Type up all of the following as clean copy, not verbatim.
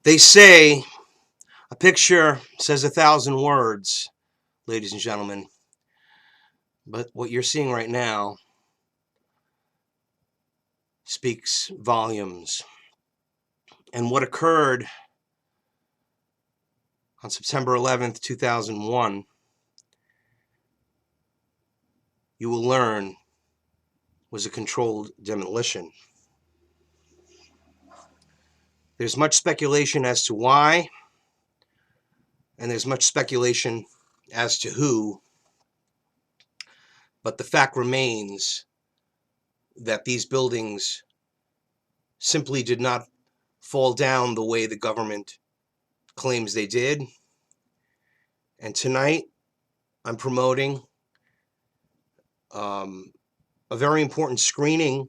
They say a picture says 1,000 words, ladies and gentlemen. But what you're seeing right now speaks volumes. And what occurred on September 11th, 2001, you will learn was a controlled demolition. There's much speculation as to why, and there's much speculation as to who, but the fact remains that these buildings simply did not fall down the way the government claims they did. And tonight, I'm promoting a very important screening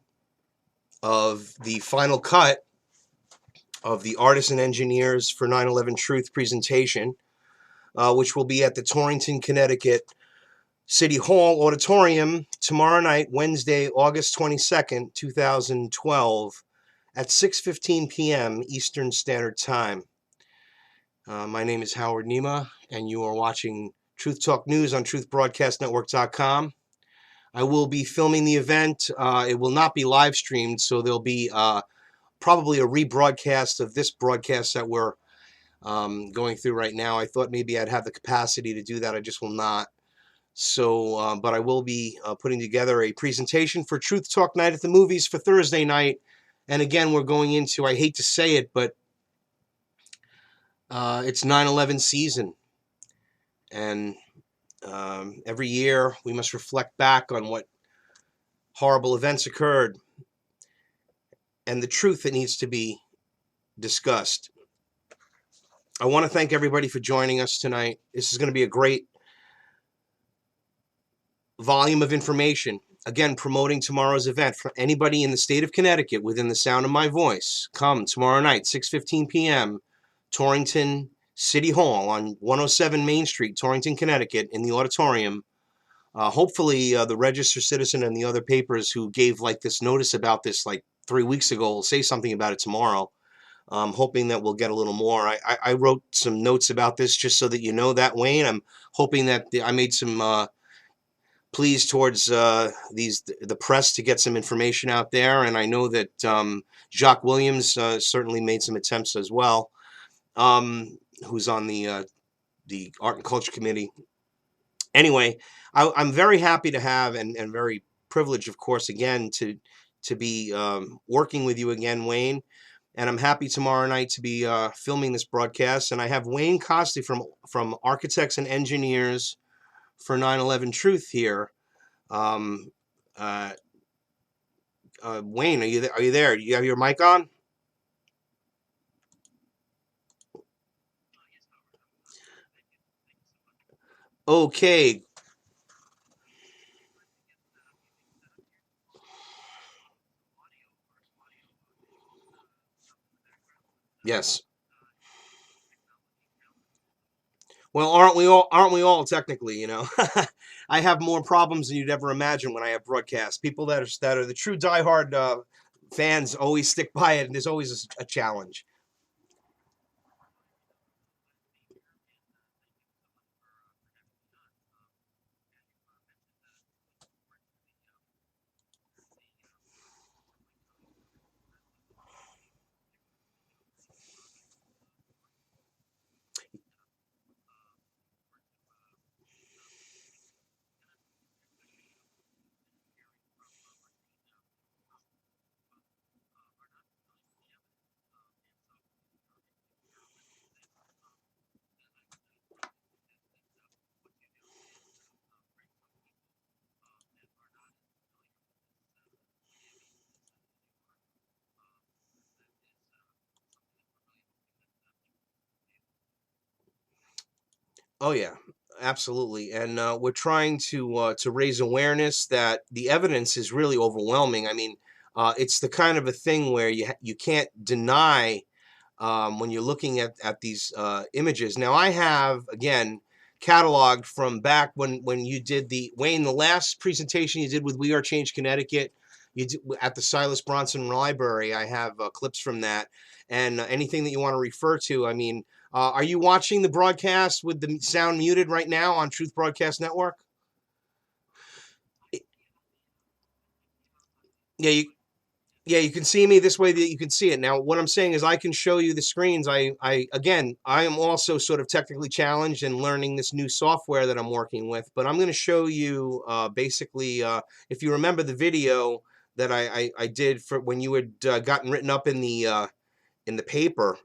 of the final cut of the Artists and Engineers for 9/11 Truth presentation, which will be at the Torrington, Connecticut City Hall Auditorium tomorrow night, Wednesday, August 22nd, 2012, at 6:15 p.m. Eastern Standard Time. My name is Howard Nema, and you are watching Truth Talk News on truthbroadcastnetwork.com. I will be filming the event. It will not be live streamed, so there'll be probably a rebroadcast of this broadcast that we're going through right now. I thought maybe I'd have the capacity to do that. I just will not. So, but I will be putting together a presentation for Truth Talk Night at the Movies for Thursday night. And again, we're going into, I hate to say it, but it's 9/11 season. And every year we must reflect back on what horrible events occurred and the truth that needs to be discussed. I want to thank everybody for joining us tonight. This is going to be a great volume of information. Again, promoting tomorrow's event for anybody in the state of Connecticut within the sound of my voice. Come tomorrow night, 6:15 p.m., Torrington City Hall on 107 Main Street, Torrington, Connecticut, in the auditorium. Hopefully, the Register Citizen and the other papers who gave like this notice about this like 3 weeks ago will say something about it tomorrow. I'm hoping that we'll get a little more. I wrote some notes about this just so that you know that, Wayne. I'm hoping that I made some pleas towards the press to get some information out there, and I know that Jacques Williams certainly made some attempts as well, who's on the Art and Culture Committee. Anyway, I'm very happy to have and very privileged, of course, again to be working with you again, Wayne. And I'm happy tomorrow night to be filming this broadcast. And I have Wayne Coste from Architects and Engineers for 9/11 Truth here. Wayne, are you there? Are you there? Do you have your mic on? Okay. Yes. Well, aren't we all? Aren't we all technically? You know, I have more problems than you'd ever imagine when I have broadcasts. People that are the true diehard fans always stick by it, and there's always a challenge. Oh yeah, absolutely. And we're trying to raise awareness that the evidence is really overwhelming. I mean, it's the kind of a thing where you can't deny when you're looking at these images. Now, I have again cataloged from back when you did the last presentation you did with We Are Change Connecticut. You did, at the Silas Bronson Library. I have clips from that, and anything that you want to refer to. I mean, are you watching the broadcast with the sound muted right now on Truth Broadcast Network? Yeah, you can see me this way that you can see it. Now, what I'm saying is I can show you the screens. Again, I am also sort of technically challenged and learning this new software that I'm working with, but I'm going to show you basically, if you remember the video that I did for when you had gotten written up in the paper.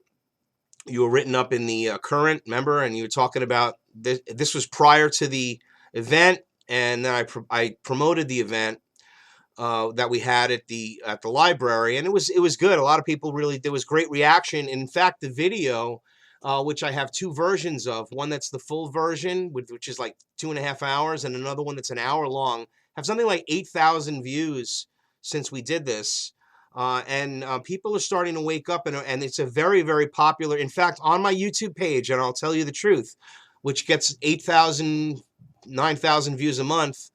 You were written up in the Current, remember, and you were talking about this. This was prior to the event, and then I promoted the event that we had at the library, and it was good. A lot of people really, there was great reaction. In fact, the video, which I have two versions of, one that's the full version, which is like 2.5 hours, and another one that's an hour long, have something like 8,000 views since we did this. And people are starting to wake up, and it's a very, very popular. In fact, on my YouTube page, and I'll tell you the truth, which gets 8,000, 9,000 views a month.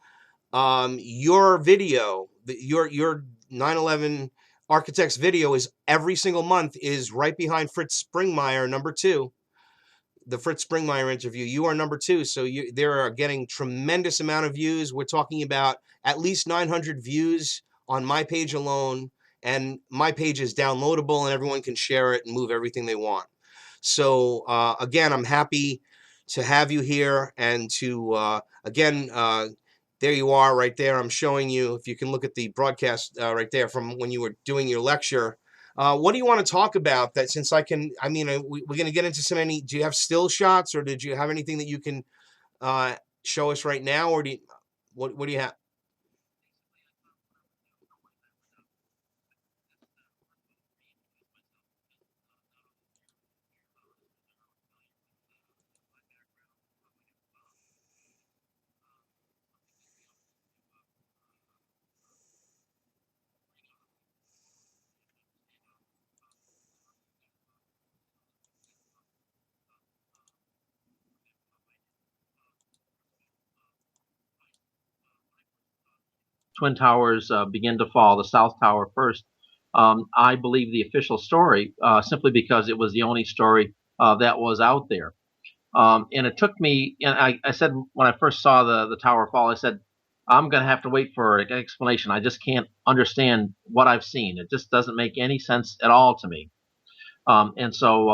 Your video, your 9/11 Architects video is every single month is right behind Fritz Springmeier, number 2. The Fritz Springmeier interview, you are number 2. So they are getting tremendous amount of views. We're talking about at least 900 views on my page alone. And my page is downloadable and everyone can share it and move everything they want. So again, I'm happy to have you here and to, again, there you are right there. I'm showing you, if you can look at the broadcast right there from when you were doing your lecture. What do you want to talk about that, since we're going to get into so many, do you have still shots, or did you have anything that you can show us right now, or what do you have? Twin Towers begin to fall, the South Tower first. I believe the official story simply because it was the only story that was out there. And it took me, and I said when I first saw the tower fall, I said, I'm going to have to wait for an explanation. I just can't understand what I've seen. It just doesn't make any sense at all to me. And so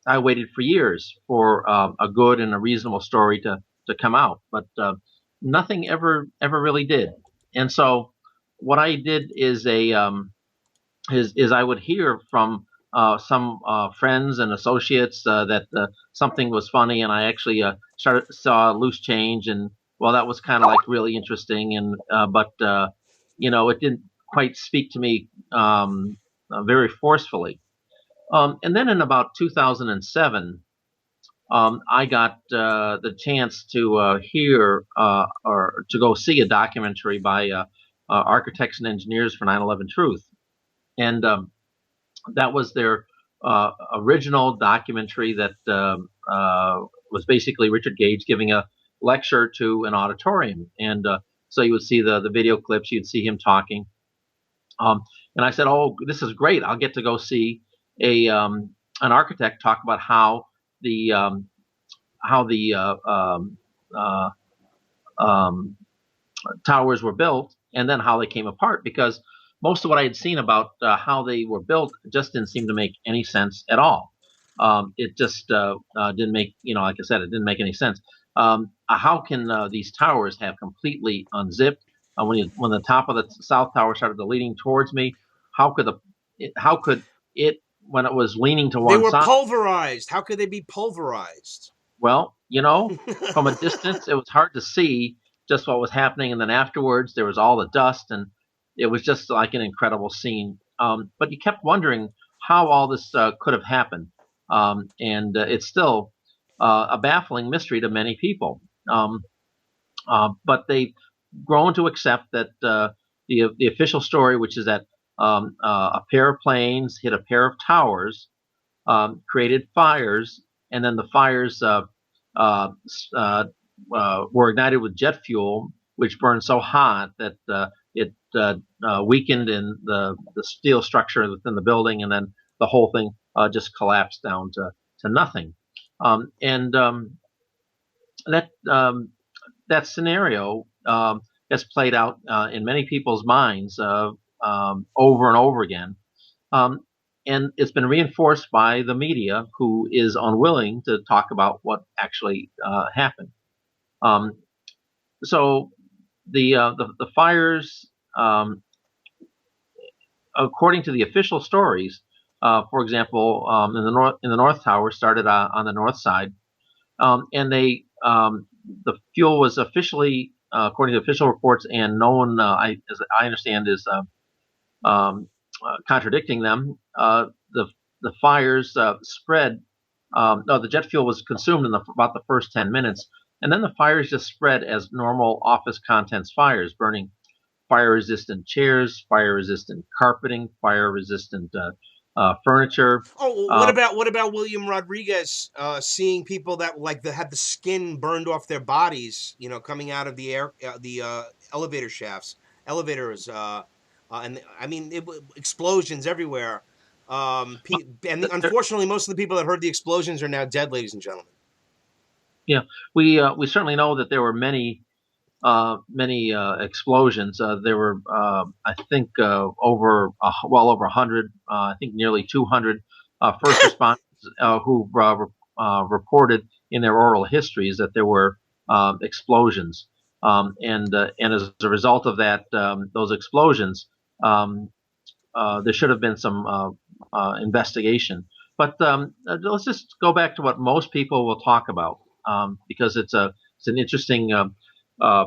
I waited for years for a good and a reasonable story to come out, but nothing ever really did. And so what I did is is I would hear from some friends and associates that something was funny, and I actually saw loose change, and well, that was kind of like really interesting, and but it didn't quite speak to me very forcefully. And then in about 2007, I got the chance to hear or to go see a documentary by architects and engineers for 9/11 Truth, and that was their original documentary that was basically Richard Gage giving a lecture to an auditorium, and so you would see the video clips, you'd see him talking, and I said, "Oh, this is great! I'll get to go see an architect talk about how the uh, um, towers were built and then how they came apart, because most of what I had seen about how they were built just didn't seem to make any sense at all. It just didn't make, like I said, it didn't make any sense. How can these towers have completely unzipped? When the top of the south tower started leaning towards me, how could it when it was leaning to They one were side? pulverized. How could they be pulverized? Well, from a distance, it was hard to see just what was happening. And then afterwards, there was all the dust, and it was just like an incredible scene. But you kept wondering how all this could have happened. And it's still a baffling mystery to many people. But they've grown to accept that the official story, which is that a pair of planes hit a pair of towers, created fires, and then the fires uh, were ignited with jet fuel, which burned so hot that it weakened in the steel structure within the building, and then the whole thing just collapsed down to nothing. And that that scenario has played out in many people's minds over and over again. Um, and it's been reinforced by the media, who is unwilling to talk about what actually happened. Um, so the fires, according to the official stories, for example, in the North Tower, started on the north side, and the fuel was officially, according to official reports, and no one, as I understand, is contradicting them. The fires spread. No, the jet fuel was consumed in about the first 10 minutes, and then the fires just spread as normal office contents fires, burning fire-resistant chairs, fire-resistant carpeting, fire-resistant furniture. Oh, what about William Rodriguez seeing people that had the skin burned off their bodies, coming out of the elevator shafts, elevators, and I mean explosions everywhere. Unfortunately, most of the people that heard the explosions are now dead, ladies and gentlemen. Yeah, we certainly know that there were many explosions. There were, I think, well over 100. I think nearly 200 first responders who reported in their oral histories that there were explosions, and as a result of that, those explosions, there should have been some investigation. But let's just go back to what most people will talk about, because it's an interesting uh,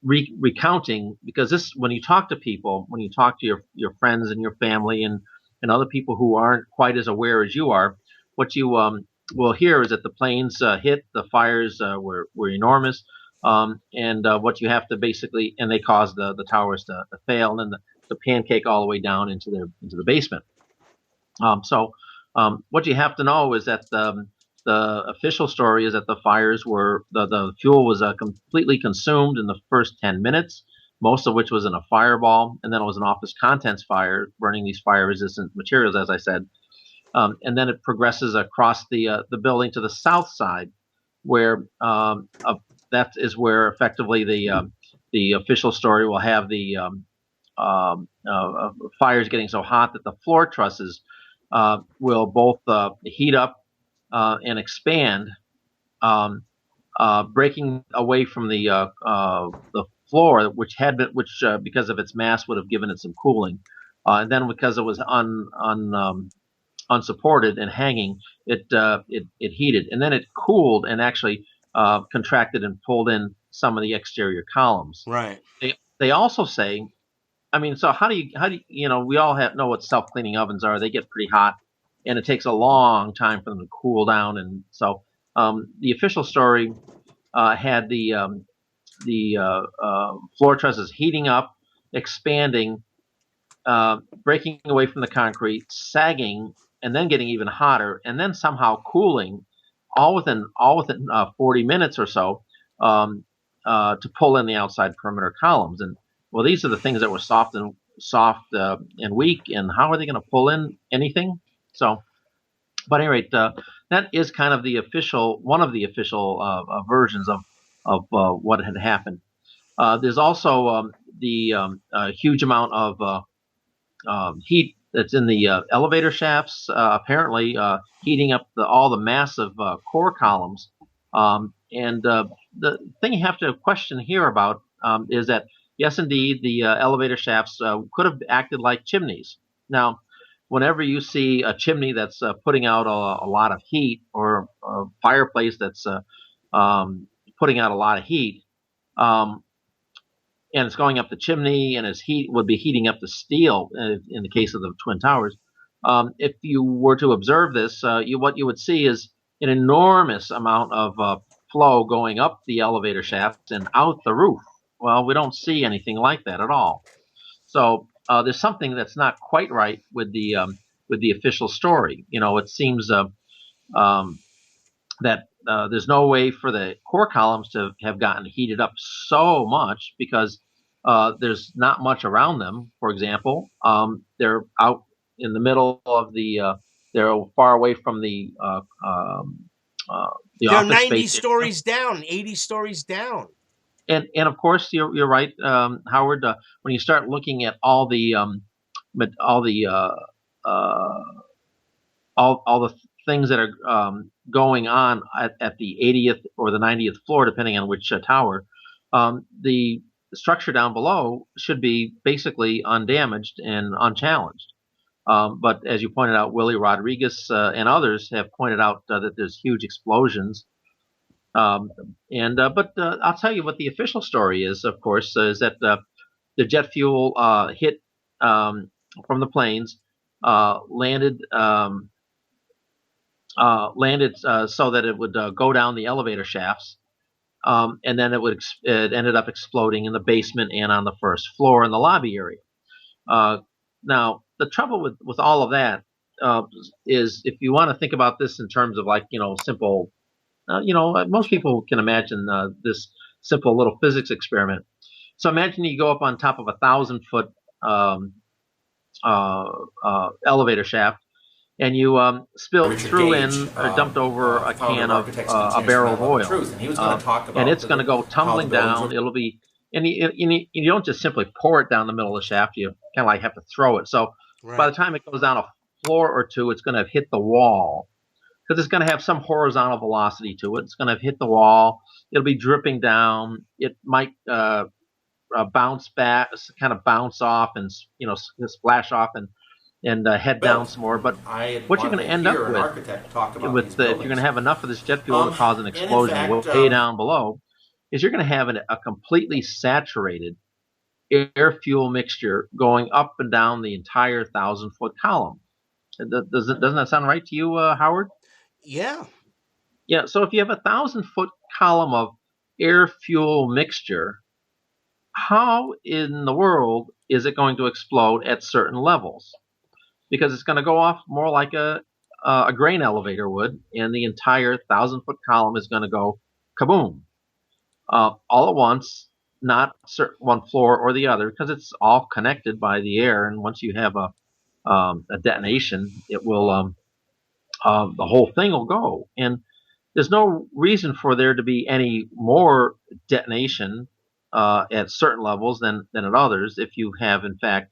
recounting, because this, when you talk to people, when you talk to your friends and your family and other people who aren't quite as aware as you are, what you will hear is that the planes hit, the fires were enormous, and what you have to basically, and they caused the towers to fail, and the pancake all the way down into the basement. So what you have to know is that the official story is that the fires were, the fuel was completely consumed in the first 10 minutes, most of which was in a fireball, and then it was an office contents fire, burning these fire-resistant materials, as I said. And then it progresses across the building to the south side, where that is where effectively the official story will have the fires getting so hot that the floor trusses will both heat up and expand, breaking away from the floor, which because of its mass would have given it some cooling, and then because it was unsupported and hanging, it heated, and then it cooled and actually contracted and pulled in some of the exterior columns. Right. They also say, I mean, so how do you know, we all know what self-cleaning ovens are. They get pretty hot, and it takes a long time for them to cool down. And so the official story had the floor trusses heating up, expanding, breaking away from the concrete, sagging, and then getting even hotter, and then somehow cooling, all within 40 minutes or so, to pull in the outside perimeter columns. And well, these are the things that were soft and weak, and how are they going to pull in anything? So, but at any rate, that is kind of one of the official versions of what had happened. There's also the huge amount of heat that's in the elevator shafts, apparently heating up all the massive core columns. And the thing you have to question here about is that, yes, indeed, the elevator shafts could have acted like chimneys. Now, whenever you see a chimney that's putting out a lot of heat, or a fireplace that's putting out a lot of heat, and it's going up the chimney, and its heat would be heating up the steel in the case of the Twin Towers. If you were to observe this, what you would see is an enormous amount of flow going up the elevator shaft and out the roof. Well, we don't see anything like that at all. So there's something that's not quite right with the official story. You know, it seems that there's no way for the core columns to have gotten heated up so much, because there's not much around them. For example, they're out in the middle of the They're far away from the They're office 90 space. stories down, 80 stories down. And of course, you're right, Howard. When you start looking at all the all the uh, all the things that are going on at the 80th or the 90th floor, depending on which tower, the structure down below should be basically undamaged and unchallenged. But as you pointed out, Willie Rodriguez and others have pointed out that there's huge explosions. But I'll tell you what the official story is. Of course, is that the jet fuel hit from the planes, landed so that it would go down the elevator shafts, and then it ended up exploding in the basement and on the first floor in the lobby area. Now, the trouble with all of that is, if you want to think about this in terms of, like, simple, most people can imagine this simple little physics experiment. So imagine you go up on top of 1,000-foot elevator shaft, and you spilled through or dumped over a can of a barrel of oil, and it's going to go tumbling down. It'll be, and you don't just simply pour it down the middle of the shaft. You kind of like have to throw it. So by the time it goes down a floor or two, it's going to hit the wall, because it's going to have some horizontal velocity to it. It's going to hit the wall. It'll be dripping down. It might bounce back, kind of bounce off, and splash off and head down some more. But what you're going to end up with if you're going to have enough of this jet fuel to cause an explosion way down below, is you're going to have a completely saturated air fuel mixture going up and down the entire 1,000-foot column. Doesn't that sound right to you, Howard? Yeah. Yeah. So if you have a 1,000-foot column of air fuel mixture, how in the world is it going to explode at certain levels? Because it's going to go off more like a grain elevator would, and the entire 1,000-foot column is going to go kaboom, all at once, not one floor or the other, because it's all connected by the air. And once you have a detonation, it will the whole thing will go. And there's no reason for there to be any more detonation at certain levels than at others, if you have, in fact,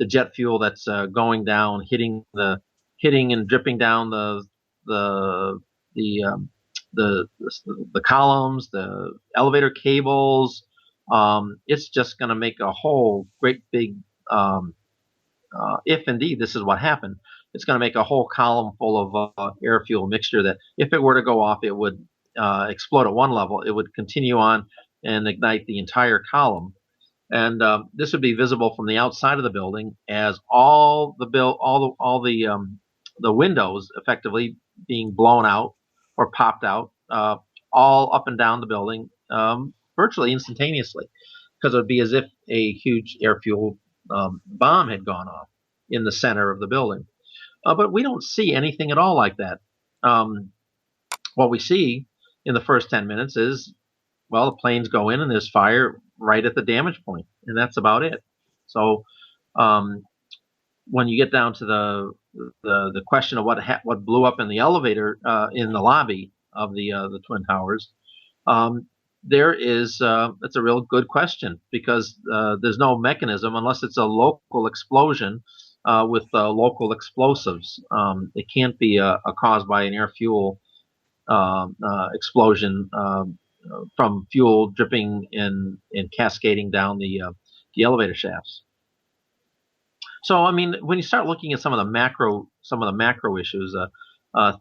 the jet fuel that's going down, hitting and dripping down the columns, the elevator cables. It's just going to make a whole great big, if indeed this is what happened, it's going to make a whole column full of air fuel mixture that, if it were to go off, it would explode at one level. It would continue on and ignite the entire column. And this would be visible from the outside of the building, as all the windows effectively being blown out or popped out, all up and down the building, virtually instantaneously, because it would be as if a huge air fuel bomb had gone off in the center of the building. But we don't see anything at all like that. What we see in the first 10 minutes is, well, the planes go in and there's fire right at the damage point, and that's about it. So when you get down to the question of what blew up in the elevator in the lobby of the Twin Towers, it's a real good question, because there's no mechanism, unless it's a local explosion with local explosives. It can't be caused by an air fuel explosion from fuel dripping and cascading down the elevator shafts. So, I mean, when you start looking at some of the macro issues,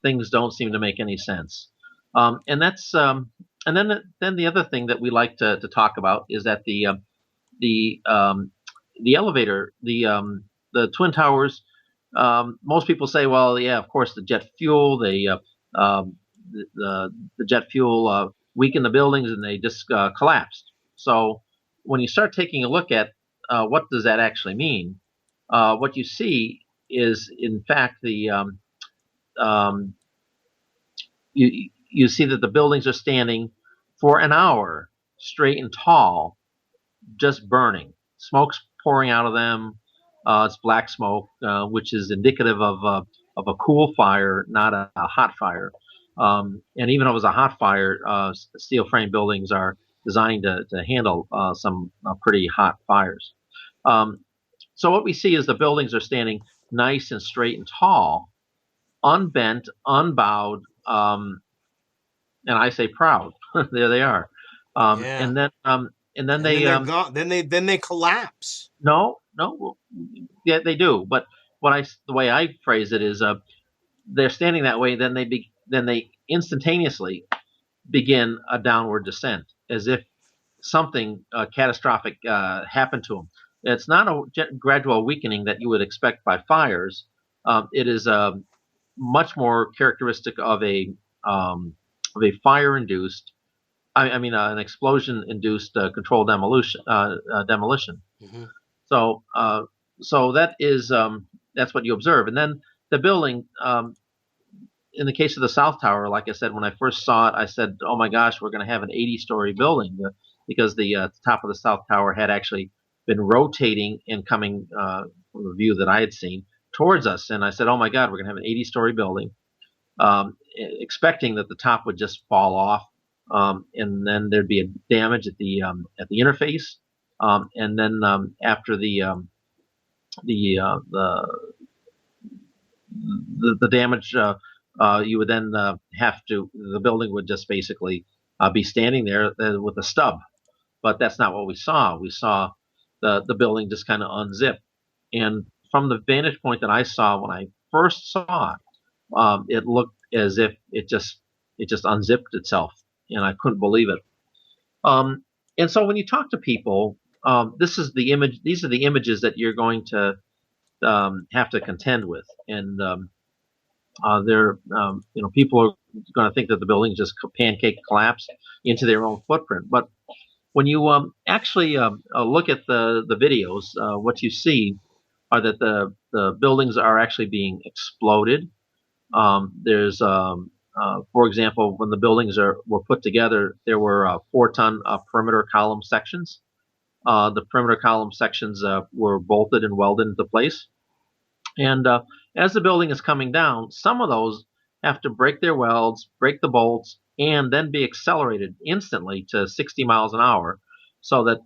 things don't seem to make any sense. And that's and then the other thing that we like to talk about is that the elevator, the Twin Towers, most people say, well, yeah, of course, the jet fuel, the jet fuel weakened the buildings and they just collapsed. So when you start taking a look at what does that actually mean, what you see is, in fact, you see that the buildings are standing for an hour straight and tall, just burning. Smoke's pouring out of them. It's black smoke, which is indicative of a cool fire, not a hot fire. And even if it was a hot fire, steel frame buildings are designed to handle some pretty hot fires. Um, so what we see is the buildings are standing nice and straight and tall, unbent, unbowed, and I say proud. There they are. Yeah. And then And they then they're gone. Then they collapse. no, well, yeah, they do. But the way I phrase it is, they're standing that way. Then they instantaneously begin a downward descent, as if something catastrophic happened to them. It's not a gradual weakening that you would expect by fires. It is much more characteristic of a fire-induced, I mean, an explosion-induced controlled demolition. Mm-hmm. So, so that's what you observe, and then the building. In the case of the South Tower, like I said, when I first saw it, I said, "Oh my gosh, we're going to have an 80-story building," because the top of the South Tower had actually been rotating and coming from the view that I had seen towards us, and I said, "Oh my God, we're going to have an 80-story building," expecting that the top would just fall off, and then there'd be a damage at the interface, and then after the, uh, the the damage, you would then the building would just basically be standing there with a stub. But that's not what we saw. We saw the building just kind of unzip. And from the vantage point that I saw when I first saw it, it looked as if it just unzipped itself, and I couldn't believe it. Um, and so when you talk to people, this is the image. These are the images that you're going to have to contend with, and people are going to think that the building just pancake collapsed into their own footprint. But when you actually look at the videos, what you see are that the buildings are actually being exploded. There's, for example, when the buildings were put together, there were 4-ton perimeter column sections. The perimeter column sections were bolted and welded into place. And as the building is coming down, some of those have to break their welds, break the bolts, and then be accelerated instantly to 60 miles an hour, so that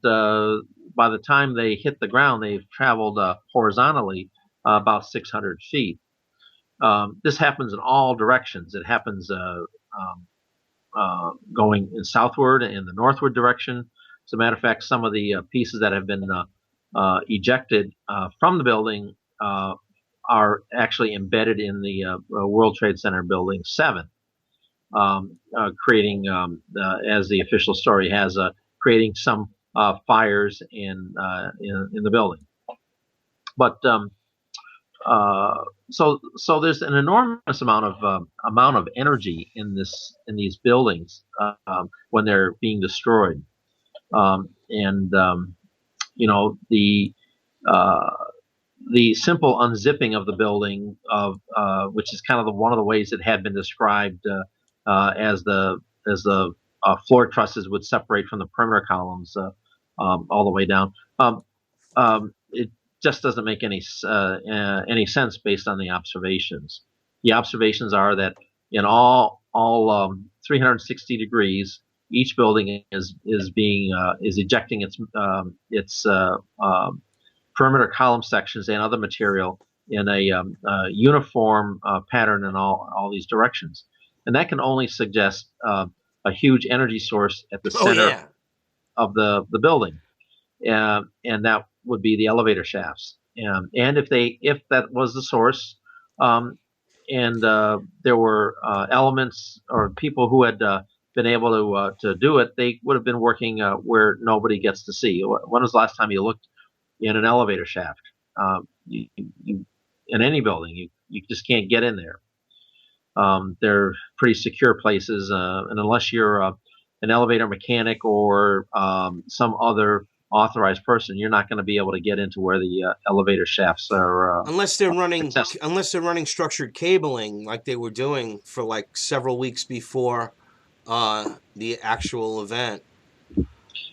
by the time they hit the ground, they've traveled horizontally about 600 feet. This happens in all directions. It happens going southward and the northward direction. As a matter of fact, some of the pieces that have been ejected from the building are actually embedded in the World Trade Center Building 7, creating, as the official story has, creating some fires in the building. But so there's an enormous amount of energy in these buildings when they're being destroyed, and the simple unzipping of the building, which is kind of one of the ways it had been described as the floor trusses would separate from the perimeter columns all the way down. It just doesn't make any sense based on the observations. The observations are that in all 360 degrees, each building is ejecting its perimeter column sections and other material in a uniform pattern in all these directions, and that can only suggest a huge energy source at the center of the building, and that would be the elevator shafts. And if that was the source, and there were elements or people who had been able to do it, they would have been working where nobody gets to see. When was the last time you looked in an elevator shaft? You, in any building, you just can't get in there. They're pretty secure places, and unless you're an elevator mechanic or some other authorized person, you're not going to be able to get into where the elevator shafts are. Unless they're running structured cabling like they were doing for like several weeks before the actual event.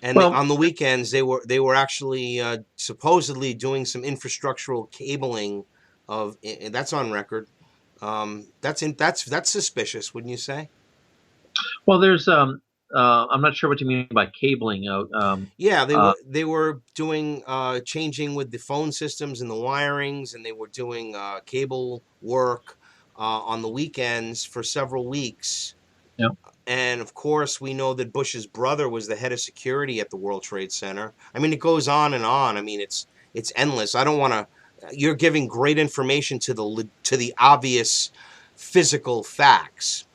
And on the weekends, they were actually supposedly doing some infrastructural cabling that's on record, That's suspicious, wouldn't you say? Well, there's I'm not sure what you mean by cabling. Yeah, they Uh, were they were doing changing with the phone systems and the wirings, and they were doing cable work on the weekends for several weeks. you know, And of course, we know that Bush's brother was the head of security at the World Trade Center. I mean, it goes on and on. I mean, it's endless. I don't want to. You're giving great information to the obvious physical facts,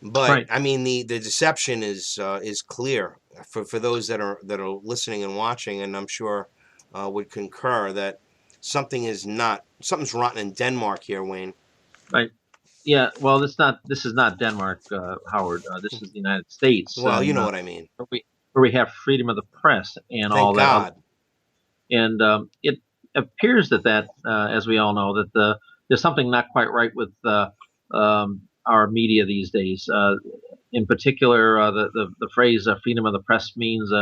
but right. I mean the deception is clear for those that are listening and watching, and I'm sure would concur that something's rotten in Denmark here, Wayne. Right. Yeah. Well, this is not Denmark, Howard. This is the United States, Well, you and know what I mean. where we have freedom of the press and Thank all that other. God. And it appears that as we all know, that there's something not quite right with our media these days. In particular, the phrase "freedom of the press" means.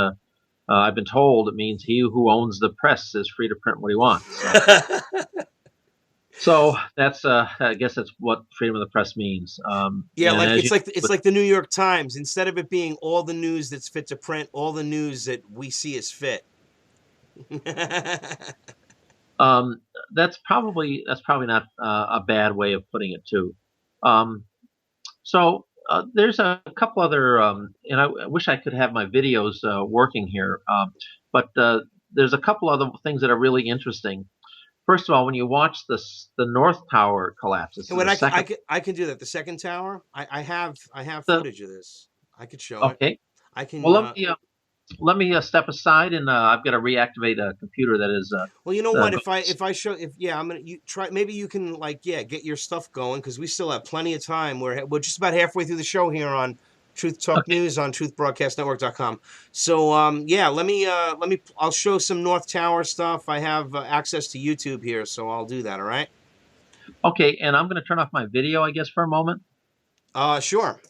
I've been told it means he who owns the press is free to print what he wants. So that's I guess that's what freedom of the press means. Yeah, And like as it's you like it's like the New York Times. Instead of it being all the news that's fit to print, all the news that we see is fit. um, that's probably not a bad way of putting it too. Um, so there's a couple other, and I wish I could have my videos working here, but there's a couple other things that are really interesting. First of all, when you watch the North Tower collapse, this And is what the second. I can do that. The second tower, I have The, footage of this. I could show it. okay, I well can. let me step aside, and I've got to reactivate a computer that is Well, you know what? going. If I show if yeah, I'm gonna you try. Maybe you can like get your stuff going because we still have plenty of time. We're just about halfway through the show here on Truth Talk Okay, News on truthbroadcastnetwork.com. So yeah, let me I'll show some North Tower stuff. I have access to YouTube here, so I'll do that. All right. okay, and I'm going to turn off my video, I guess, for a moment. Sure.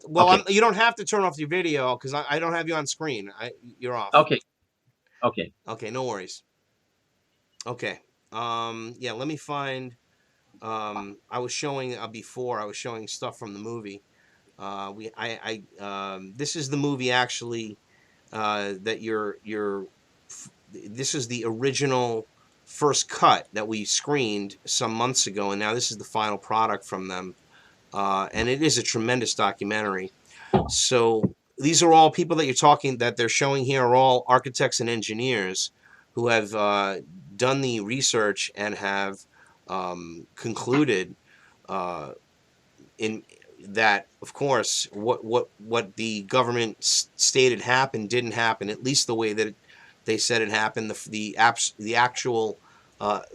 Well, Okay, you don't have to turn off your video because I don't have you on screen. You're off. okay, okay. Okay, no worries. Okay. Yeah, let me find. I was showing before. I was showing stuff from the movie. This is the movie actually that you're. This is the original first cut that we screened some months ago, and now this is the final product from them. And it is a tremendous documentary. So these are all people that they're showing here are all architects and engineers who have done the research and have concluded uh, in that, of course, what the government stated happened didn't happen, at least the way that they said it happened. The actual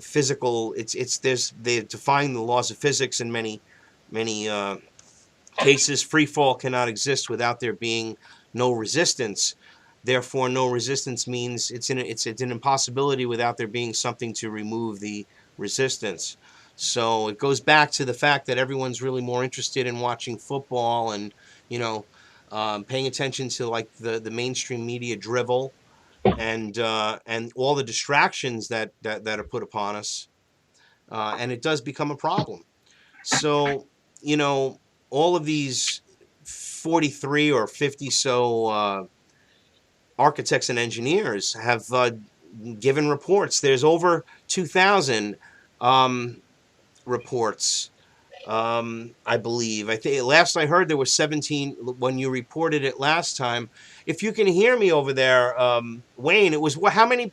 physical, they're defying the laws of physics in many cases. Free fall cannot exist without there being no resistance. Therefore, no resistance means it's an impossibility without there being something to remove the resistance. So it goes back to the fact that everyone's really more interested in watching football and you know paying attention to like the mainstream media drivel and all the distractions that are put upon us, and it does become a problem. So, you know, all of these 43 or 50 so architects and engineers have given reports. There's over 2,000 um, reports, I believe. I think last I heard there were 17 when you reported it last time. If you can hear me over there, Wayne, it was how many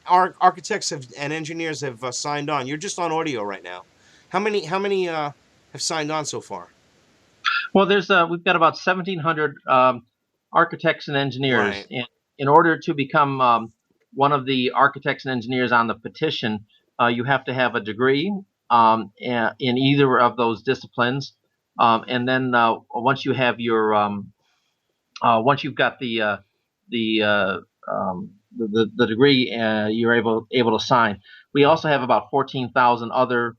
architects and engineers have signed on? You're just on audio right now. How many have signed on so far? Well, there's we've got about 1,700 architects and engineers, Right. and in order to become one of the architects and engineers on the petition, you have to have a degree in either of those disciplines, and then once you've got the the degree, you're able to sign. We also have about 14,000 other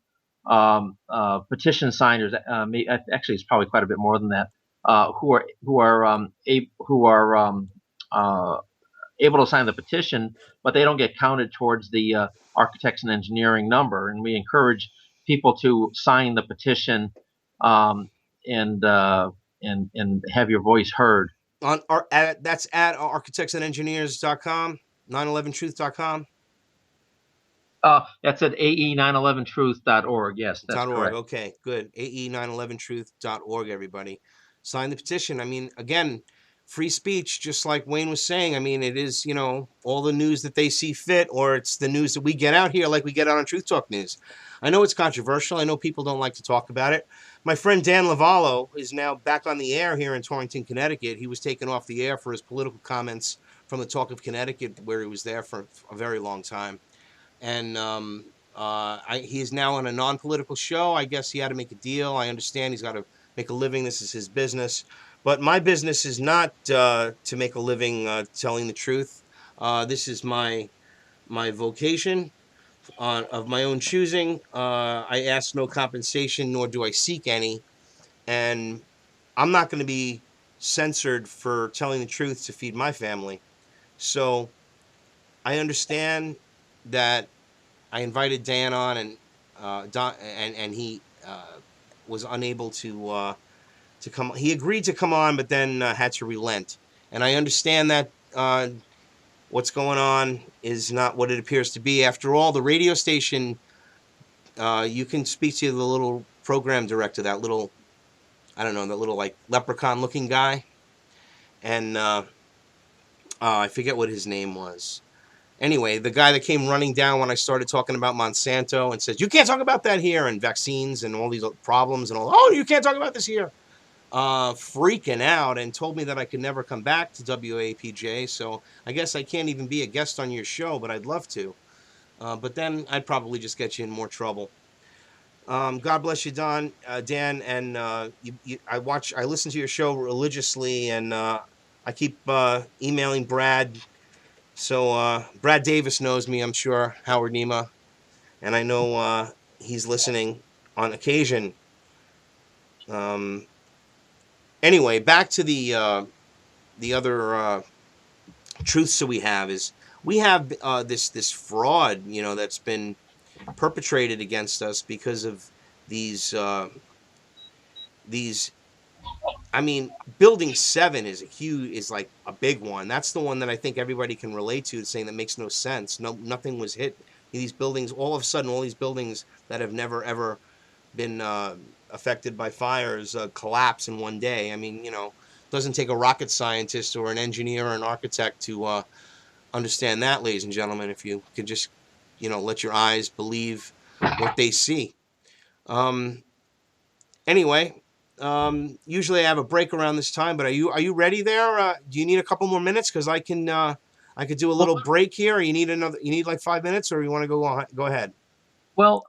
petition signers. Actually, it's probably quite a bit more than that. Who are uh, able to sign the petition, but they don't get counted towards the architects and engineering number. And we encourage people to sign the petition and have your voice heard. That's at architectsandengineers.com, 911truth.com. That's at ae911truth.org. Yes, that's correct. Okay, good. ae911truth.org, everybody. Sign the petition. I mean, again, free speech, just like Wayne was saying. I mean, it is, all the news that they see fit, or it's the news that we get out here like we get out on Truth Talk News. I know it's controversial. I know people don't like to talk about it. My friend Dan Lavallo is now back on the air here in Torrington, Connecticut. He was taken off the air for his political comments from the Talk of Connecticut, where he was there for a very long time. And he is now on a non-political show. I guess he had to make a deal. I understand he's got to make a living. This is his business. But my business is not to make a living telling the truth. This is my vocation of my own choosing. I ask no compensation, nor do I seek any. And I'm not going to be censored for telling the truth to feed my family. So I understand that I invited Dan on, and he was unable to come. He agreed to come on, but then had to relent. And I understand that what's going on is not what it appears to be. After all, the radio station, you can speak to the little program director, that little, I don't know, that little like leprechaun-looking guy, and I forget what his name was. Anyway, the guy that came running down when I started talking about Monsanto and says, you can't talk about that here, and vaccines and all these problems and all, oh, you can't talk about this here. Freaking out, and told me that I could never come back to WAPJ, so I guess I can't even be a guest on your show, but I'd love to. But then I'd probably just get you in more trouble. God bless you, Dan, and I listen to your show religiously, and I keep emailing Brad. So Brad Davis knows me, I'm sure, Howard Nema, and I know he's listening on occasion. Anyway, back to the other truths that we have is we have this fraud, that's been perpetrated against us because of these. I mean, Building 7 is like a big one. That's the one that I think everybody can relate to, saying that makes no sense. Nothing was hit. These buildings, all of a sudden, all these buildings that have never ever been affected by fires collapse in one day. I mean, it doesn't take a rocket scientist or an engineer or an architect to understand that, ladies and gentlemen. If you could just, let your eyes believe what they see. Anyway. Usually I have a break around this time, but are you ready there? Do you need a couple more minutes? Because I could do a little break here. Or you need like 5 minutes, or you want to go ahead? Well,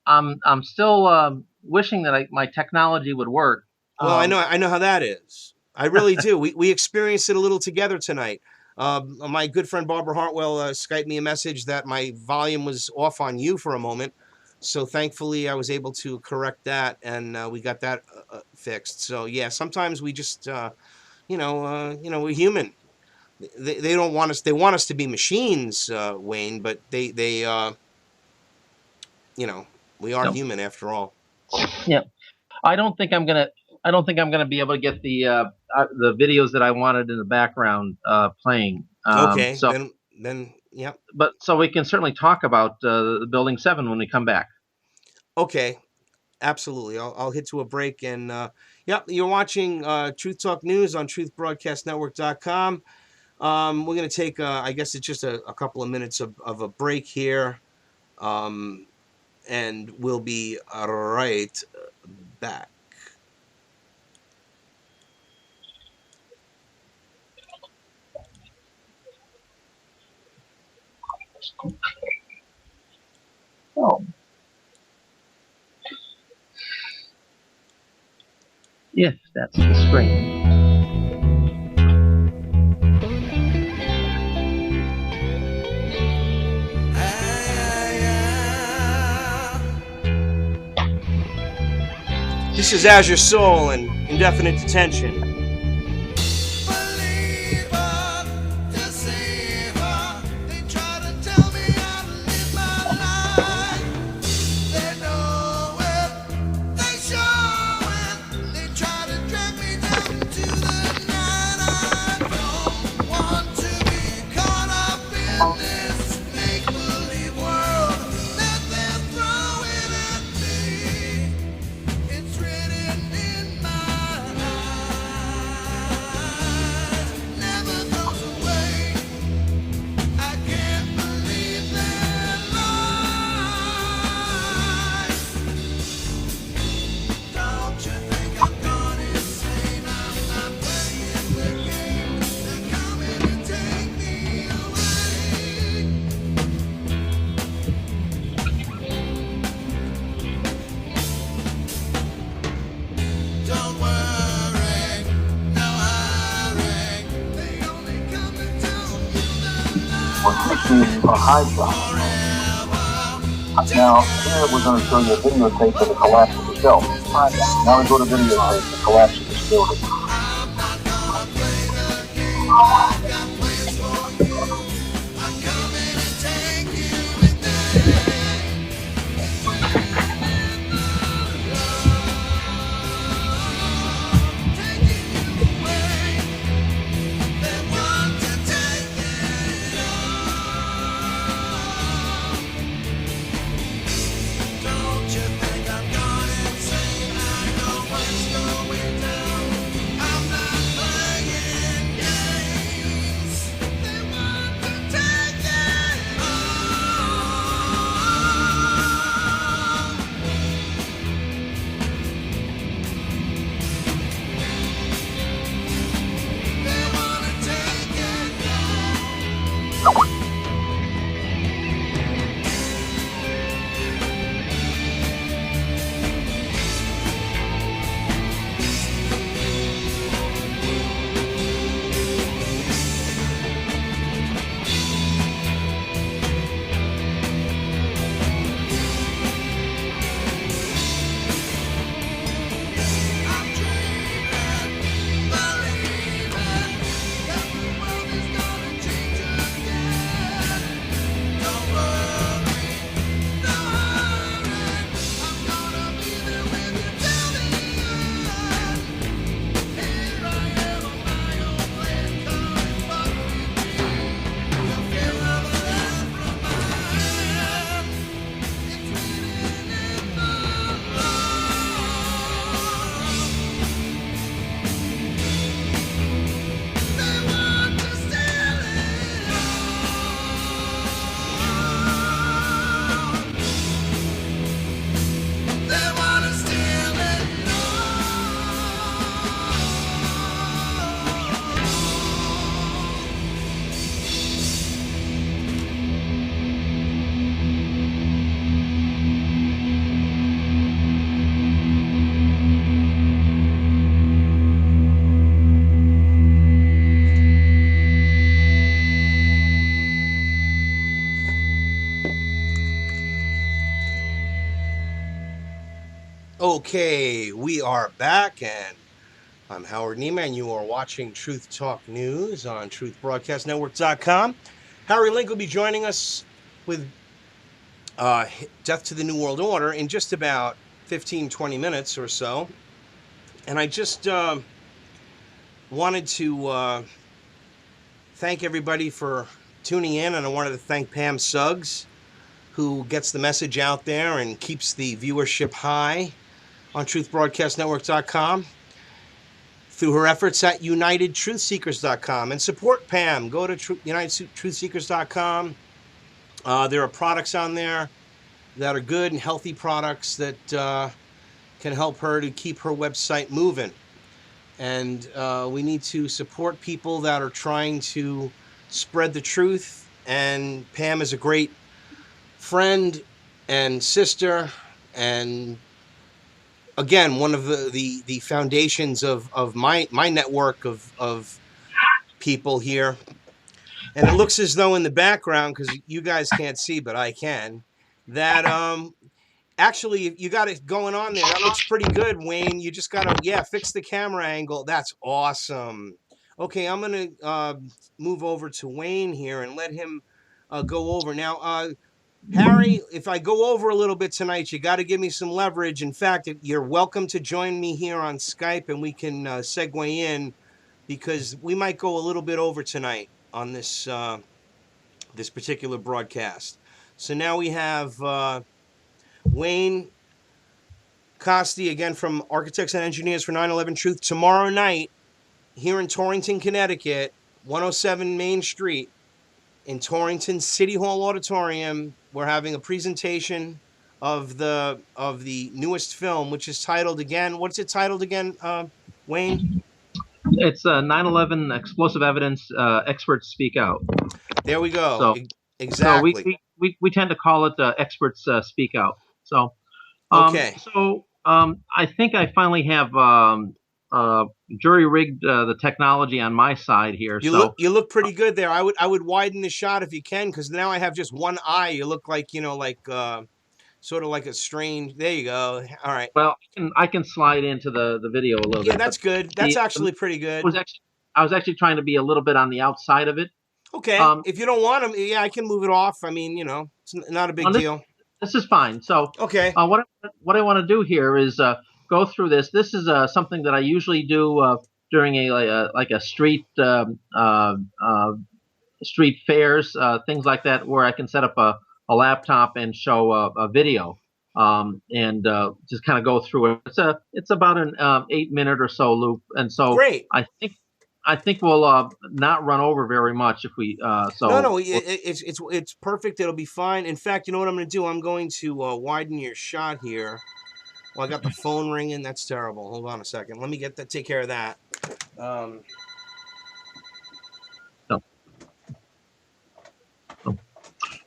I'm still wishing that my technology would work. Well, I know how that is. I really do. We experienced it a little together tonight. My good friend Barbara Hartwell Skyped me a message that my volume was off on you for a moment. So thankfully, I was able to correct that, and we got that fixed. So yeah, sometimes we just, we're human. They don't want us. They want us to be machines, Wayne. But they we are human after all. Yeah, I don't think I'm gonna be able to get the videos that I wanted in the background playing. Okay. So then. Yeah. But so we can certainly talk about the Building 7 when we come back. Okay. Absolutely. I'll hit to a break. And, you're watching Truth Talk News on truthbroadcastnetwork.com. We're going to take, I guess it's just a couple of minutes of a break here. And we'll be right back. Oh. If that's the screen. This is Azure Soul and Indefinite Detention. A high shot. Now, here we're going to show you a videotape of the collapse of the shelf. Now we go to videotape, the collapse of this building. Okay, we are back, and I'm Howard Nema, and you are watching Truth Talk News on TruthBroadcastNetwork.com. Harry Link will be joining us with Death to the New World Order in just about 15-20 minutes or so. And I just wanted to thank everybody for tuning in, and I wanted to thank Pam Suggs, who gets the message out there and keeps the viewership high on TruthBroadcastNetwork.com through her efforts at UnitedTruthSeekers.com. And support Pam. Go to UnitedTruthSeekers.com. There are products on there that are good and healthy products that can help her to keep her website moving. And we need to support people that are trying to spread the truth. And Pam is a great friend and sister, and again, one of the foundations of my network of people here. And it looks as though in the background, because you guys can't see, but I can, that actually you got it going on there. That looks pretty good, Wayne. You just got to, fix the camera angle. That's awesome. Okay, I'm going to move over to Wayne here and let him go over. Now, Harry, if I go over a little bit tonight, you got to give me some leverage. In fact, you're welcome to join me here on Skype, and we can segue in, because we might go a little bit over tonight on this this particular broadcast. So now we have Wayne Coste again from Architects and Engineers for 9/11 Truth tomorrow night here in Torrington, Connecticut, 107 Main Street in Torrington City Hall Auditorium. We're having a presentation of the newest film, which is titled again. What's it titled again, Wayne? It's 9/11 Explosive Evidence. Experts Speak Out. There we go. So, exactly. So we tend to call it Experts Speak Out. So okay. So I think I finally have jury rigged the technology on my side here. You look pretty good there. I would widen the shot if you can, because now I have just one eye. You look like sort of like a strange. There you go. All right. Well, I can slide into the video a little bit. Yeah, that's good. That's actually pretty good. I was actually trying to be a little bit on the outside of it. Okay. If you don't want them, yeah, I can move it off. I mean, it's not a big deal. This is fine. So okay. What I want to do here is go through this. This is something that I usually do during a street street fairs, things like that, where I can set up a laptop and show a video and just kind of go through it. It's about an 8-minute or so loop, and so great. I think we'll not run over very much if we. No, it's perfect. It'll be fine. In fact, you know what I'm going to do? I'm going to widen your shot here. Well, I got the phone ringing. That's terrible. Hold on a second. Let me take care of that.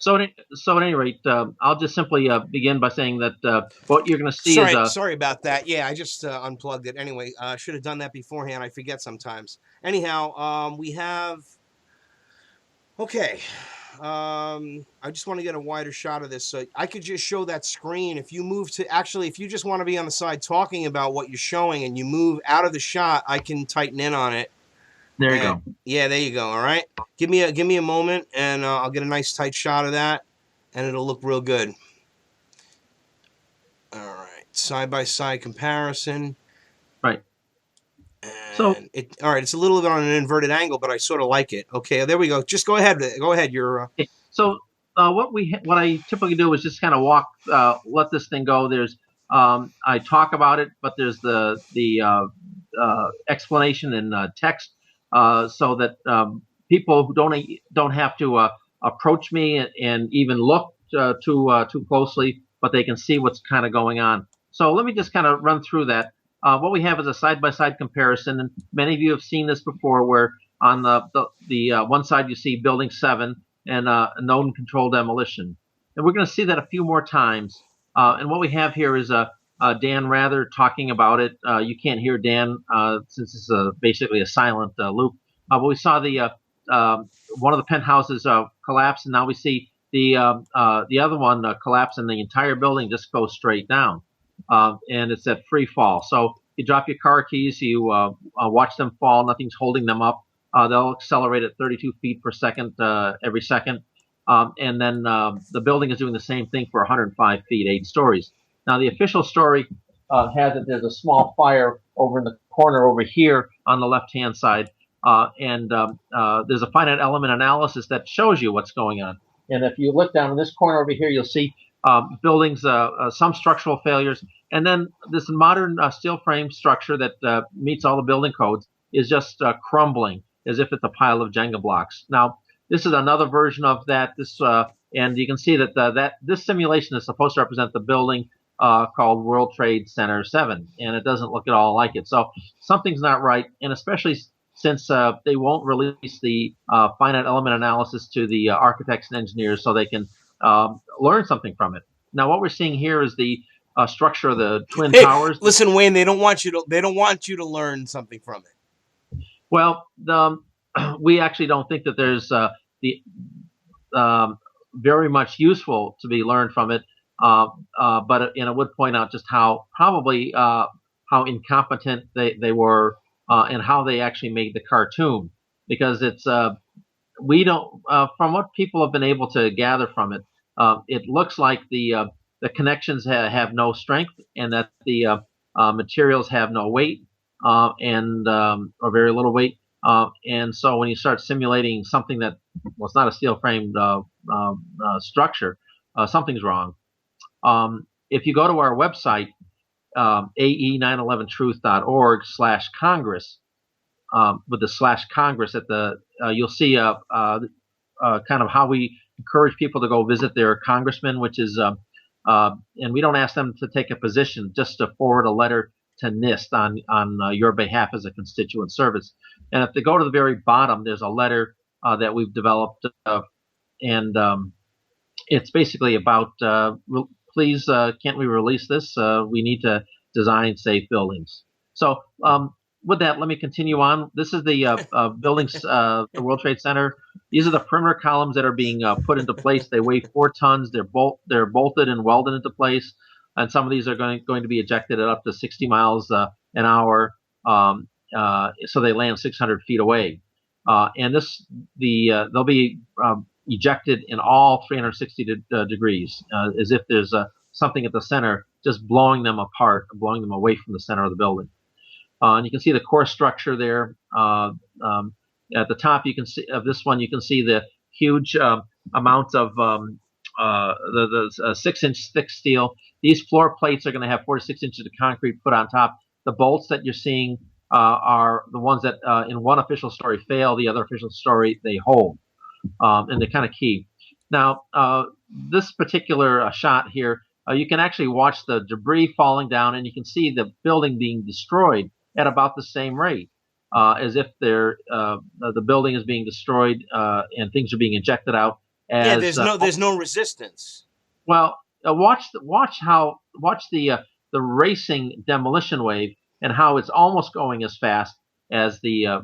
So at any rate, I'll just simply begin by saying that what you're going to see is... Sorry about that. Yeah, I just unplugged it. Anyway, I should have done that beforehand. I forget sometimes. Anyhow, we have... Okay. I just want to get a wider shot of this. So I could just show that screen. If you move to... Actually, if you just want to be on the side talking about what you're showing and you move out of the shot, I can tighten in on it. There you go. Yeah, there you go. All right. Give me a moment, and I'll get a nice tight shot of that, and it'll look real good. All right. Side-by-side comparison. Right. And all right. It's a little bit on an inverted angle, but I sort of like it. Okay. There we go. Just go ahead. Go ahead. You're. Okay. So what I typically do is just kind of let this thing go. There's I talk about it, but there's the explanation in text. So that people who don't have to approach me and even look too closely, but they can see what's kind of going on. So let me just kind of run through that. What we have is a side-by-side comparison, and many of you have seen this before, where on the one side you see Building 7 and known controlled demolition, and we're going to see that a few more times. And what we have here is Dan Rather talking about it. You can't hear Dan since it's basically a silent loop. But we saw the one of the penthouses collapse, and now we see the other one collapse, and the entire building just goes straight down. And it's at free fall. So you drop your car keys, you watch them fall. Nothing's holding them up. They'll accelerate at 32 feet per second every second. And then the building is doing the same thing for 105 feet, 8 stories. Now, the official story has that there's a small fire over in the corner over here on the left-hand side, and there's a finite element analysis that shows you what's going on. And if you look down in this corner over here, you'll see buildings, some structural failures, and then this modern steel frame structure that meets all the building codes is just crumbling as if it's a pile of Jenga blocks. Now, this is another version of that. And you can see that this simulation is supposed to represent the building called World Trade Center 7, and it doesn't look at all like it. So something's not right, and especially since they won't release the finite element analysis to the architects and engineers so they can learn something from it. Now, what we're seeing here is the structure of the twin towers. Listen, Wayne, they don't want you to learn something from it. Well, we actually don't think that there's very much useful to be learned from it. But I would point out just how incompetent they were and how they actually made the cartoon, because it's we don't from what people have been able to gather from it, it looks like the connections have no strength, and that the materials have no weight or very little weight, And so when you start simulating something that was not a steel framed structure, something's wrong. If you go to our website, ae911truth.org/Congress, with the /Congress at the, you'll see kind of how we encourage people to go visit their congressman, which is, and we don't ask them to take a position, just to forward a letter to NIST on your behalf as a constituent service. And if they go to the very bottom, there's a letter that we've developed, and it's basically about, please, can't we release this? We need to design safe buildings. So with that, let me continue on. This is the buildings, the World Trade Center. These are the perimeter columns that are being put into place. They weigh 4 tons. They're bolted and welded into place. And some of these are going to be ejected at up to 60 miles an hour. So they land 600 feet away. And they'll be ejected in all 360 degrees, as if there's something at the center just blowing them apart, blowing them away from the center of the building. And you can see the core structure there. At the top, you can see of this one, you can see the huge amount of the 6-inch thick steel. These floor plates are going to have 4 to 6 inches of concrete put on top. The bolts that you're seeing are the ones that in one official story fail, the other official story they hold. And they're kind of key. Now, this particular shot here, you can actually watch the debris falling down, and you can see the building being destroyed at about the same rate, as if the building is being destroyed and things are being ejected out. As, there's no resistance. Well, watch the racing demolition wave and how it's almost going as fast as the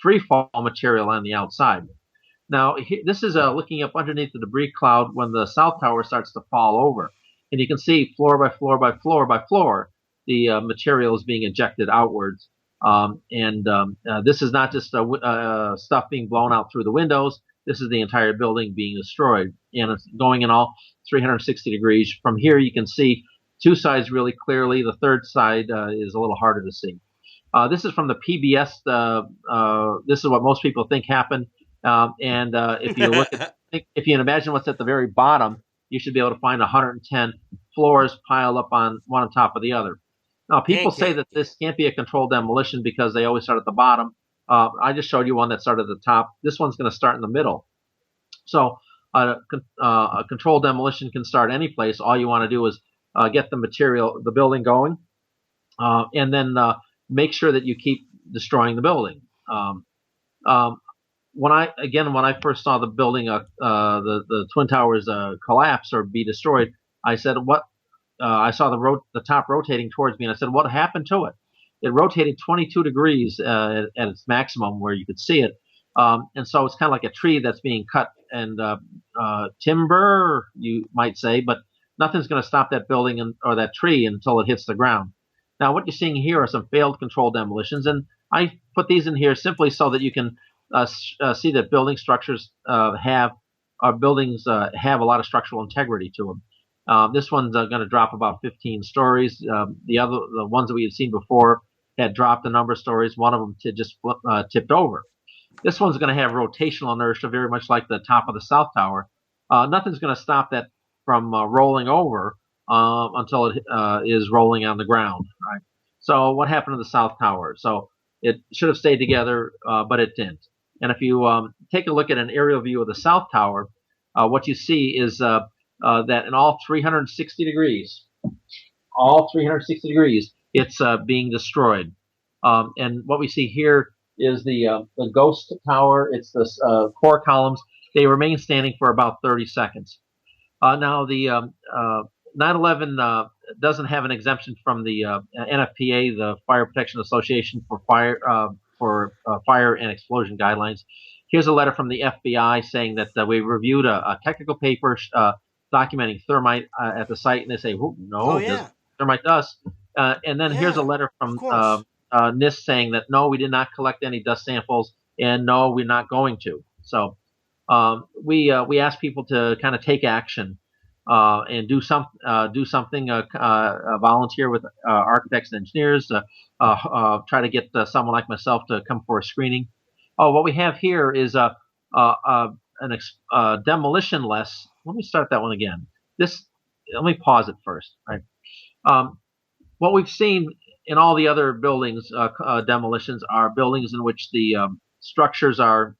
free fall material on the outside. Now, this is looking up underneath the debris cloud when the South Tower starts to fall over. And you can see floor by floor by floor by floor, the material is being ejected outwards. This is not just stuff being blown out through the windows. This is the entire building being destroyed. And it's going in all 360 degrees. From here, you can see 2 sides really clearly. The third side is a little harder to see. This is from the PBS. This is what most people think happened. If you look at, if you imagine what's at the very bottom, you should be able to find 110 floors piled up on one on top of the other. Now, people say that this can't be a controlled demolition because they always start at the bottom. I just showed you one that started at the top. This one's going to start in the middle. So a controlled demolition can start any place. All you want to do is get the building going, and then make sure that you keep destroying the building. When I first saw the building, the Twin Towers collapse or be destroyed, I said, "What?" I saw the top rotating towards me, and I said, "What happened to it?" It rotated 22 degrees at its maximum, where you could see it, and so it's kind of like a tree that's being cut and timber, you might say, but nothing's going to stop that building or that tree until it hits the ground. Now, what you're seeing here are some failed controlled demolitions, and I put these in here simply so that you can see that building structures have a lot of structural integrity to them. This one's going to drop about 15 stories. The ones that we had seen before had dropped a number of stories. One of them just tipped over. This one's going to have rotational inertia, very much like the top of the South Tower. Nothing's going to stop that from rolling over until it is rolling on the ground. Right. So what happened to the South Tower? So it should have stayed together, but it didn't. And if you take a look at an aerial view of the South Tower, what you see is that in all 360 degrees, it's being destroyed. And what we see here is the ghost tower. It's the core columns. They remain standing for about 30 seconds. Now, the 9/11 doesn't have an exemption from the NFPA, the Fire Protection Association for fire and explosion guidelines. Here's a letter from the FBI saying that we reviewed a technical paper documenting thermite at the site, and they say, no, there's thermite dust. And then here's a letter from NIST saying that, no, we did not collect any dust samples, and no, we're not going to. So we ask people to kind of take action and do something, volunteer with architects and engineers, try to get someone like myself to come for a screening. Oh, what we have here is a demolition less. Let me start that one again. Let me pause it first. Right. What we've seen in all the other buildings, demolitions, are buildings in which the structures are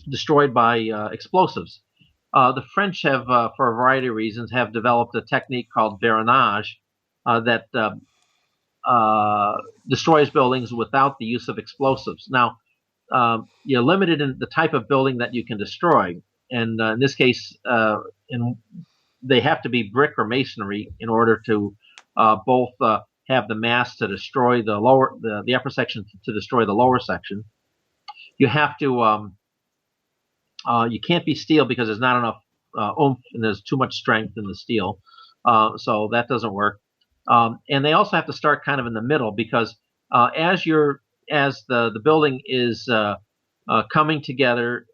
destroyed by explosives. The French have, for a variety of reasons, have developed a technique called verronnage that destroys buildings without the use of explosives. Now, you're limited in the type of building that you can destroy, and in this case, they have to be brick or masonry in order to both have the mass to destroy the upper section to destroy the lower section. You have to you can't be steel because there's not enough oomph and there's too much strength in the steel, so that doesn't work. And they also have to start kind of in the middle because as the building is coming together,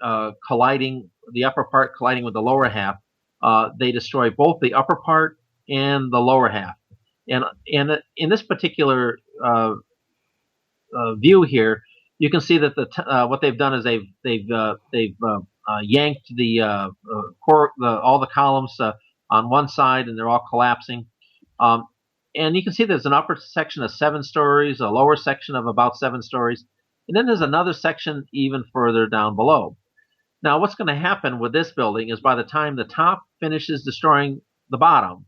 colliding, the upper part colliding with the lower half, they destroy both the upper part and the lower half. And in this particular view here, you can see that what they've done is they've yanked all the columns on one side, and they're all collapsing. And you can see there's an upper section of 7 stories, a lower section of about 7 stories, and then there's another section even further down below. Now, what's going to happen with this building is by the time the top finishes destroying the bottom,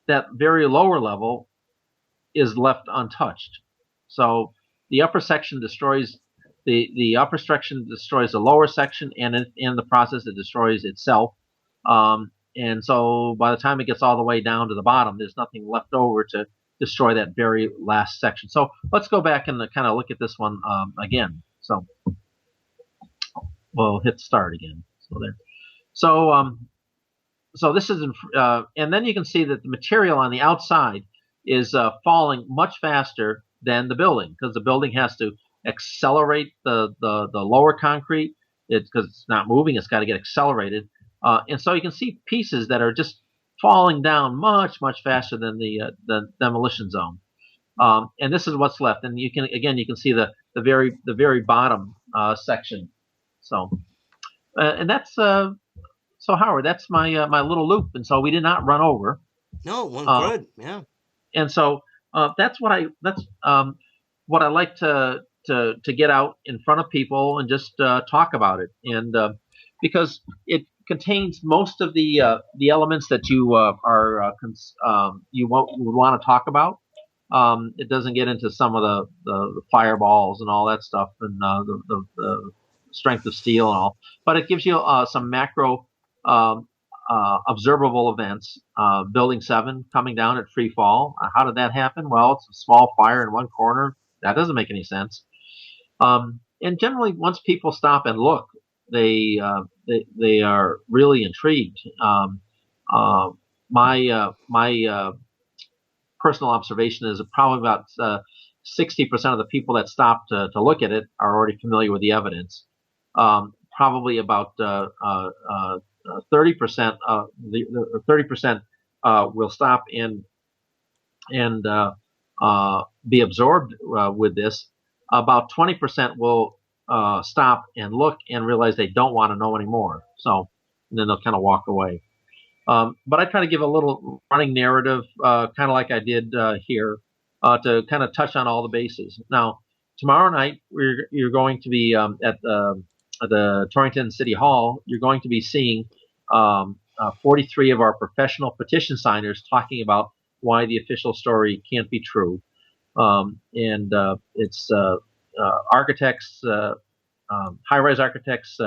that very lower level is left untouched. So the upper section destroys the upper section destroys the lower section, and in the process it destroys itself. And so by the time it gets all the way down to the bottom, there's nothing left over to destroy that very last section. So let's go back and kind of look at this one again. So we'll hit start again. So there. So this is, and then you can see that the material on the outside is falling much faster than the building, because the building has to accelerate the lower concrete. Because it's not moving, it's got to get accelerated. And so you can see pieces that are just falling down much faster than the demolition zone. And this is what's left. And you can see the very bottom section. So and that's so Howard, that's my my little loop. And so we did not run over. No, it went good. Yeah. And so that's what I like to get out in front of people and just talk about it. And because it contains most of the elements that you would want to talk about. It doesn't get into some of the fireballs and all that stuff, and the strength of steel and all, but it gives you some macro observable events. Building 7 coming down at free fall. How did that happen? Well, it's a small fire in one corner. That doesn't make any sense. And generally, once people stop and look, they are really intrigued. My personal observation is that probably about 60% of the people that stop to look at it are already familiar with the evidence. Probably about 30% will stop and be absorbed with this. About 20% will stop and look and realize they don't want to know anymore. So, and then they'll kind of walk away. But I try to give a little running narrative, kind of like I did here, to kind of touch on all the bases. Now, tomorrow night, you're going to be at the Torrington City Hall. You're going to be seeing 43 of our professional petition signers talking about why the official story can't be true. And it's architects, high-rise architects,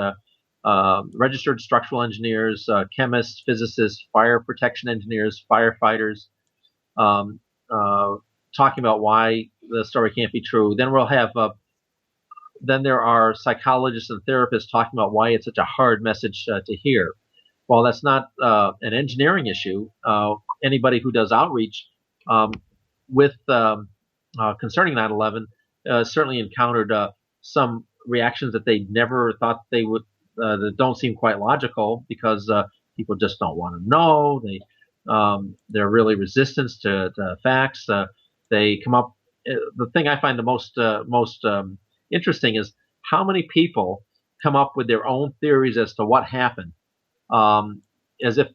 registered structural engineers, chemists, physicists, fire protection engineers, firefighters, talking about why the story can't be true. Then we'll have then there are psychologists and therapists talking about why it's such a hard message to hear. Well, that's not an engineering issue. Anybody who does outreach with concerning 9/11 certainly encountered some reactions that they never thought they would, that don't seem quite logical, because people just don't want to know. They're really resistant to facts. They come up the thing I find the most interesting is how many people come up with their own theories as to what happened, as if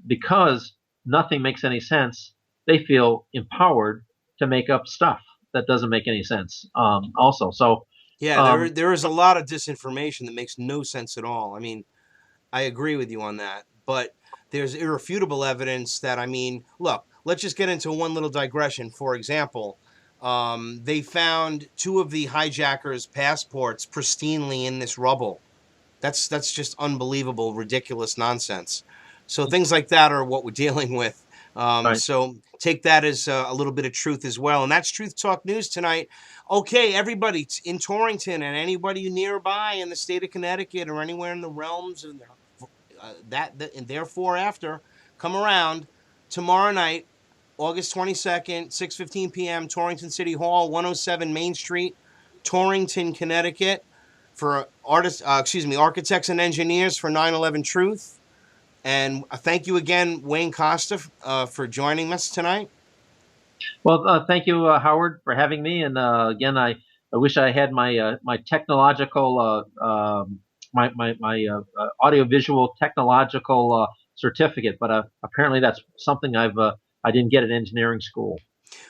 because nothing makes any sense, they feel empowered to make up stuff that doesn't make any sense. Also, so yeah, there is a lot of disinformation that makes no sense at all. I mean, I agree with you on that, but there's irrefutable evidence that, I mean, look, let's just get into one little digression. For example, they found 2 of the hijackers' passports pristinely in this rubble. That's just unbelievable, ridiculous nonsense. So things like that are what we're dealing with. right. So take that as a little bit of truth as well. And that's Truth Talk News tonight. Okay, everybody in Torrington and anybody nearby in the state of Connecticut or anywhere in the realms of and therefore after, come around tomorrow night, August 22nd, 6:15 p.m., Torrington City Hall, 107 Main Street, Torrington, Connecticut, for architects and engineers for 9/11 Truth. And thank you again, Wayne Coste, for joining us tonight. Well, thank you, Howard, for having me. And again, I wish I had my my technological my audiovisual technological certificate, but apparently that's something I didn't get at engineering school.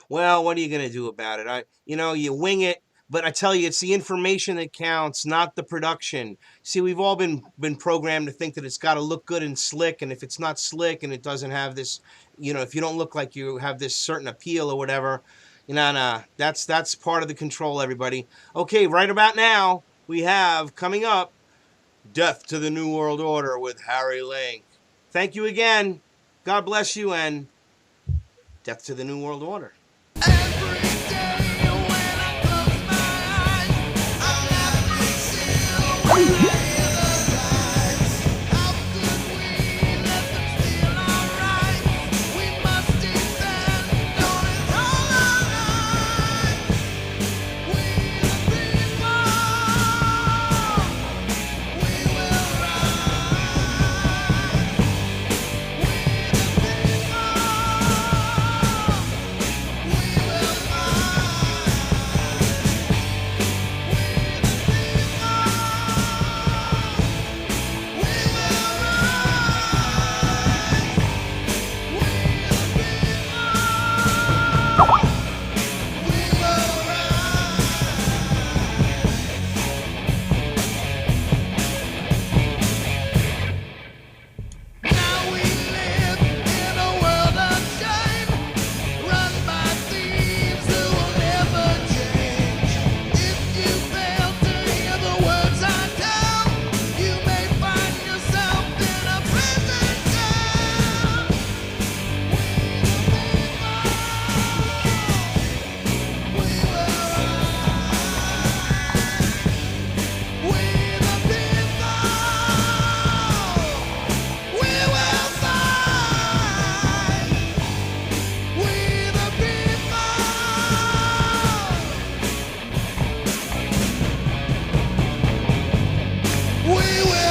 Well, what are you going to do about it? You wing it, but I tell you, it's the information that counts, not the production. See, we've all been programmed to think that it's got to look good and slick, and if it's not slick and it doesn't have this, if you don't look like you have this certain appeal or whatever, that's part of the control, everybody. Okay, right about now, we have coming up, Death to the New World Order with Harry Link. Thank you again. God bless you, and Death to the New World Order. We will